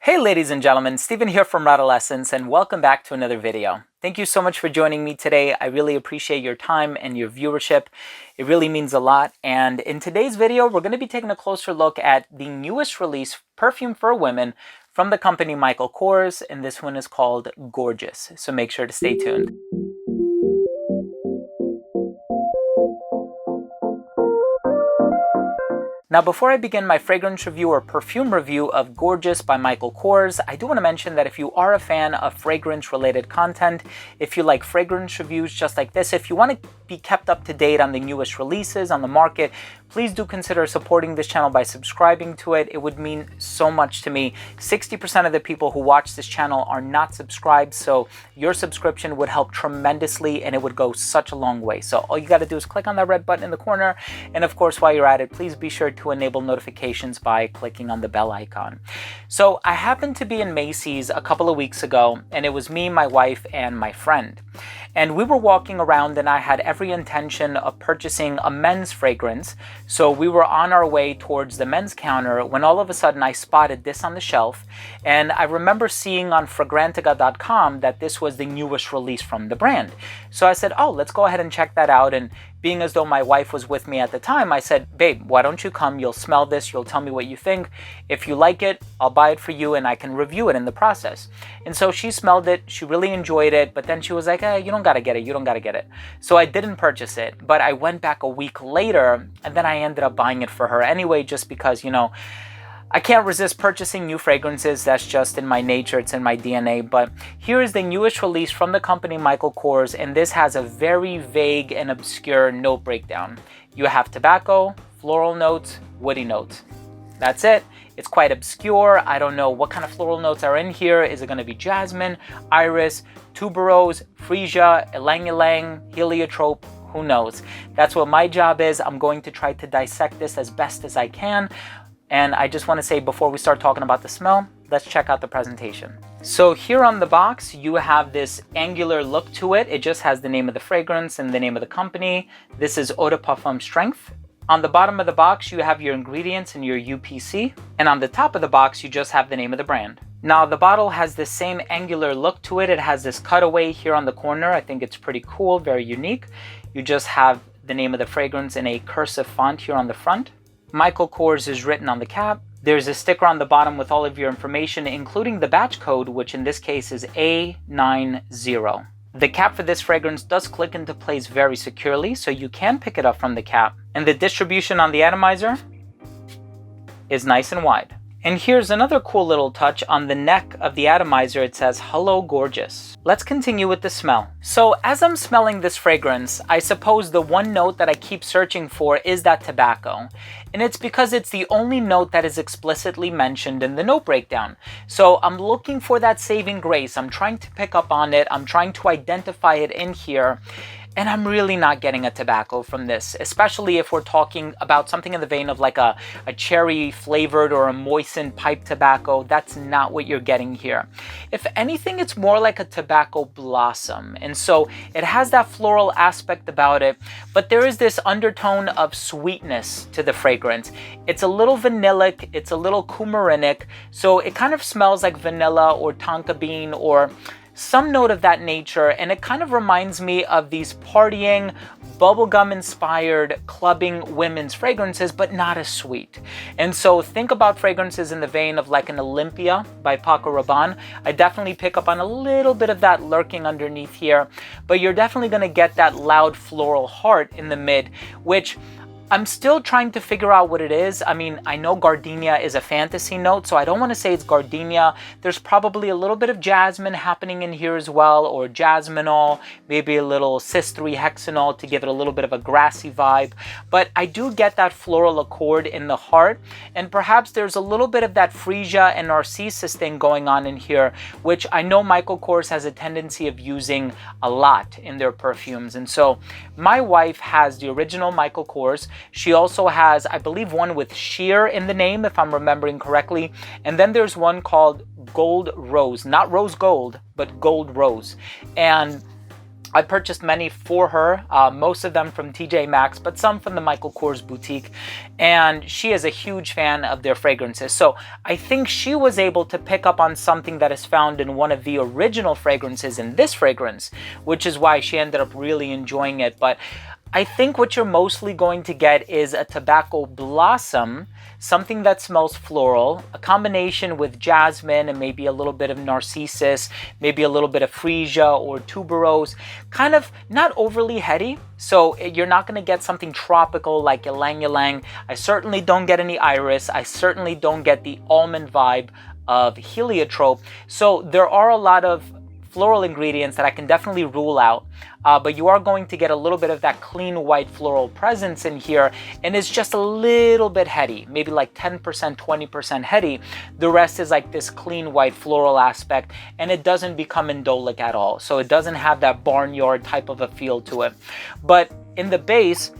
Hey ladies and gentlemen, Steven here from Redolessence and welcome back to another video. Thank you so much for joining me today. I really appreciate your time and your viewership. It really means a lot. And in today's video, we're going to be taking a closer look at the newest release, Perfume for Women, from the company Michael Kors, and this one is called Gorgeous. So make sure to stay tuned. Now, before I begin my fragrance review or perfume review of Gorgeous by Michael Kors, I do want to mention that if you are a fan of fragrance-related content, if you like fragrance reviews just like this, if you want to be kept up to date on the newest releases on the market, please do consider supporting this channel by subscribing to it. It would mean so much to me. 60% of the people who watch this channel are not subscribed, so your subscription would help tremendously and it would go such a long way. So all you got to do is click on that red button in the corner, and of course, while you're at it, please be sure to enable notifications by clicking on the bell icon. So I happened to be in Macy's a couple of weeks ago, and it was me, my wife, and my friend. And we were walking around and I had every intention of purchasing a men's fragrance. So we were on our way towards the men's counter when all of a sudden I spotted this on the shelf. And I remember seeing on Fragrantica.com that this was the newest release from the brand. So I said, oh, let's go ahead and check that out. And being as though my wife was with me at the time, I said, babe, why don't you come? You'll smell this. You'll tell me what you think. If you like it, I'll buy it for you and I can review it in the process. And so she smelled it. She really enjoyed it. But then she was like, you don't got to get it. You don't got to get it. So I didn't purchase it. But I went back a week later and then I ended up buying it for her anyway, just because, you know, I can't resist purchasing new fragrances. That's just in my nature. It's in my DNA. But here is the newest release from the company Michael Kors, and this has a very vague and obscure note breakdown. You have tobacco, floral notes, woody notes. That's it. It's quite obscure. I don't know what kind of floral notes are in here. Is it going to be jasmine, iris, tuberose, freesia, ylang ylang, heliotrope? Who knows? That's what my job is. I'm going to try to dissect this as best as I can. And I just want to say, before we start talking about the smell, let's check out the presentation. So here on the box, you have this angular look to it. It just has the name of the fragrance and the name of the company. This is Eau de Parfum Strength. On the bottom of the box, you have your ingredients and your UPC. And on the top of the box, you just have the name of the brand. Now, the bottle has the same angular look to it. It has this cutaway here on the corner. I think it's pretty cool, very unique. You just have the name of the fragrance in a cursive font here on the front. Michael Kors is written on the cap. There's a sticker on the bottom with all of your information, including the batch code, which in this case is A90. The cap for this fragrance does click into place very securely, so you can pick it up from the cap. And the distribution on the atomizer is nice and wide. And here's another cool little touch on the neck of the atomizer. It says, "Hello, Gorgeous." Let's continue with the smell. So as I'm smelling this fragrance, I suppose the one note that I keep searching for is that tobacco. And it's because it's the only note that is explicitly mentioned in the note breakdown. So I'm looking for that saving grace. I'm trying to pick up on it. I'm trying to identify it in here. And I'm really not getting a tobacco from this, especially if we're talking about something in the vein of like a cherry flavored or a moistened pipe tobacco. That's not what you're getting here. If anything, it's more like a tobacco blossom. And so it has that floral aspect about it, but there is this undertone of sweetness to the fragrance. It's a little vanillic, it's a little coumarinic. So it kind of smells like vanilla or tonka bean or some note of that nature, and it kind of reminds me of these partying, bubblegum inspired clubbing women's fragrances, but not as sweet. And so think about fragrances in the vein of like an Olympia by Paco Rabanne. I definitely pick up on a little bit of that lurking underneath here, but you're definitely going to get that loud floral heart in the mid, which I'm still trying to figure out what it is. I mean, I know gardenia is a fantasy note, so I don't want to say it's gardenia. There's probably a little bit of jasmine happening in here as well, or jasminol, maybe a little cis-3-hexanol to give it a little bit of a grassy vibe. But I do get that floral accord in the heart, and perhaps there's a little bit of that freesia and narcissus thing going on in here, which I know Michael Kors has a tendency of using a lot in their perfumes. And so my wife has the original Michael Kors. She also has, I believe, one with sheer in the name, if I'm remembering correctly. And then there's one called Gold Rose, not Rose Gold, but Gold Rose. And I purchased many for her, most of them from TJ Maxx, but some from the Michael Kors boutique. and she is a huge fan of their fragrances. So I think she was able to pick up on something that is found in one of the original fragrances in this fragrance, which is why she ended up really enjoying it. But I think what you're mostly going to get is a tobacco blossom, something that smells floral, a combination with jasmine and maybe a little bit of narcissus, maybe a little bit of freesia or tuberose, kind of not overly heady. So you're not going to get something tropical like ylang ylang. I certainly don't get any iris. I certainly don't get the almond vibe of heliotrope. So there are a lot of floral ingredients that I can definitely rule out, but you are going to get a little bit of that clean white floral presence in here, and it's just a little bit heady, maybe like 10%, 20% heady. The rest is like this clean white floral aspect, and it doesn't become indolic at all. So it doesn't have that barnyard type of a feel to it. But in the base,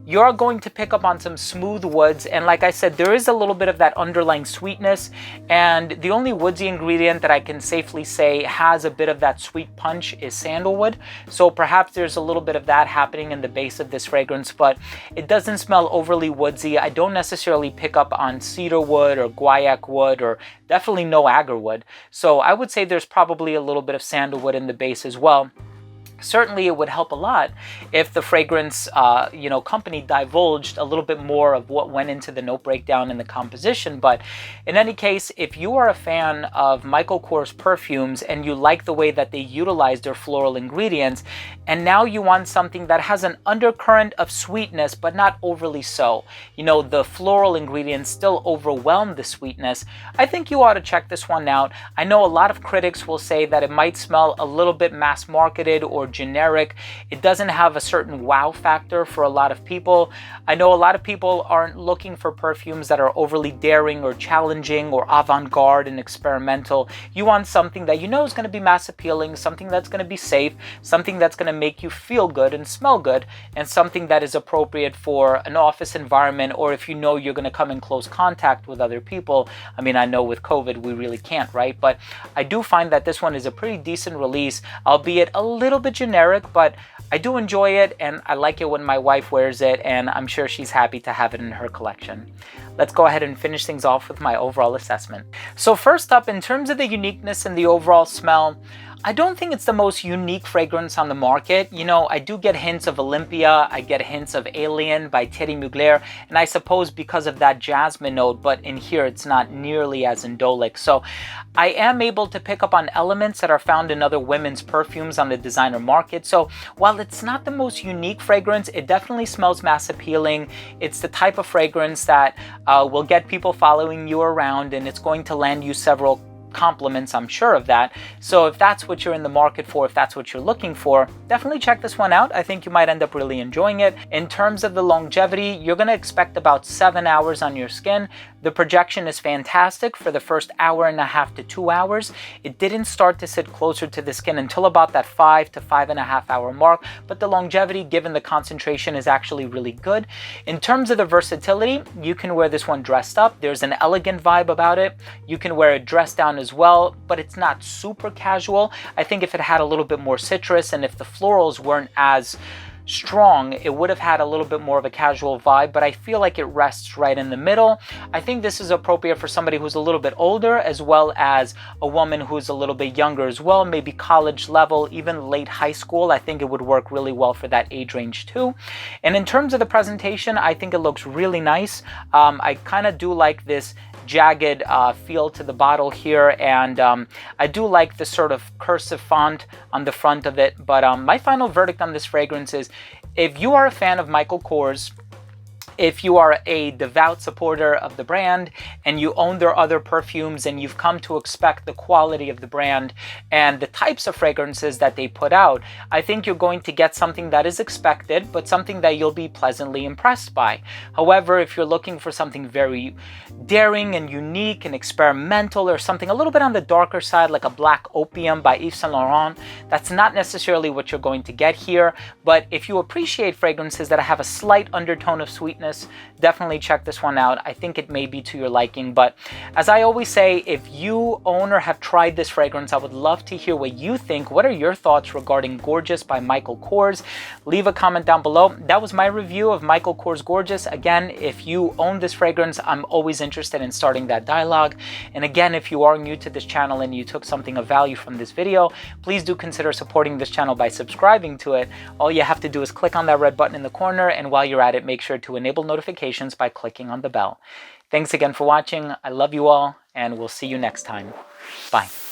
you're going to pick up on some smooth woods, and like I said, there is a little bit of that underlying sweetness, and the only woodsy ingredient that I can safely say has a bit of that sweet punch is sandalwood. So perhaps there's a little bit of that happening in the base of this fragrance, but it doesn't smell overly woodsy. I don't necessarily pick up on cedar wood or guaiac wood, or definitely no agar wood. So I would say there's probably a little bit of sandalwood in the base as well. Certainly it would help a lot if the fragrance company divulged a little bit more of what went into the note breakdown and the composition. But in any case, if you are a fan of Michael Kors perfumes and you like the way that they utilize their floral ingredients, and now you want something that has an undercurrent of sweetness but not overly so, the floral ingredients still overwhelm the sweetness, I think you ought to check this one out. I know a lot of critics will say that it might smell a little bit mass marketed or generic. It doesn't have a certain wow factor for a lot of people. I know a lot of people aren't looking for perfumes that are overly daring or challenging or avant-garde and experimental. You want something that is going to be mass appealing, something that's going to be safe, something that's going to make you feel good and smell good, and something that is appropriate for an office environment, or if you're going to come in close contact with other people. I mean, I know with COVID we really can't, right? But I do find that this one is a pretty decent release, albeit a little bit generic, but I do enjoy it, and I like it when my wife wears it, and I'm sure she's happy to have it in her collection. Let's go ahead and finish things off with my overall assessment. So first up, in terms of the uniqueness and the overall smell, I don't think it's the most unique fragrance on the market. I do get hints of Olympia, I get hints of Alien by Thierry Mugler, and I suppose because of that jasmine note, but in here it's not nearly as indolic. So I am able to pick up on elements that are found in other women's perfumes on the designer market. So while it's not the most unique fragrance, it definitely smells mass appealing. It's the type of fragrance that will get people following you around, and it's going to land you several compliments, I'm sure of that. So if that's what you're in the market for, if that's what you're looking for, definitely check this one out. I think you might end up really enjoying it. In terms of the longevity, you're going to expect about 7 hours on your skin. The projection is fantastic for the first hour and a half to 2 hours. It didn't start to sit closer to the skin until about that 5 to 5.5 hour mark, but the longevity given the concentration is actually really good. In terms of the versatility, you can wear this one dressed up. There's an elegant vibe about it. You can wear it dressed down as well, but it's not super casual. I think if it had a little bit more citrus and if the florals weren't as strong, it would have had a little bit more of a casual vibe, but I feel like it rests right in the middle. I think this is appropriate for somebody who's a little bit older, as well as a woman who's a little bit younger as well, maybe college level, even late high school. I think it would work really well for that age range too. And in terms of the presentation, I think it looks really nice. I kind of do like this jagged feel to the bottle here, and I do like the sort of cursive font on the front of it. But my final verdict on this fragrance is, if you are a fan of Michael Kors, if you are a devout supporter of the brand and you own their other perfumes and you've come to expect the quality of the brand and the types of fragrances that they put out, I think you're going to get something that is expected, but something that you'll be pleasantly impressed by. However, if you're looking for something very daring and unique and experimental, or something a little bit on the darker side, like a Black Opium by Yves Saint Laurent, that's not necessarily what you're going to get here. But if you appreciate fragrances that have a slight undertone of sweetness, honest, definitely check this one out. I think it may be to your liking. But as I always say, if you own or have tried this fragrance, I would love to hear what you think. What are your thoughts regarding Gorgeous by Michael Kors? Leave a comment down below. That was my review of Michael Kors Gorgeous. Again, if you own this fragrance, I'm always interested in starting that dialogue. And again, if you are new to this channel and you took something of value from this video, please do consider supporting this channel by subscribing to it. All you have to do is click on that red button in the corner, and while you're at it, make sure to enable notifications by clicking on the bell. Thanks again for watching. I love you all, and we'll see you next time. Bye.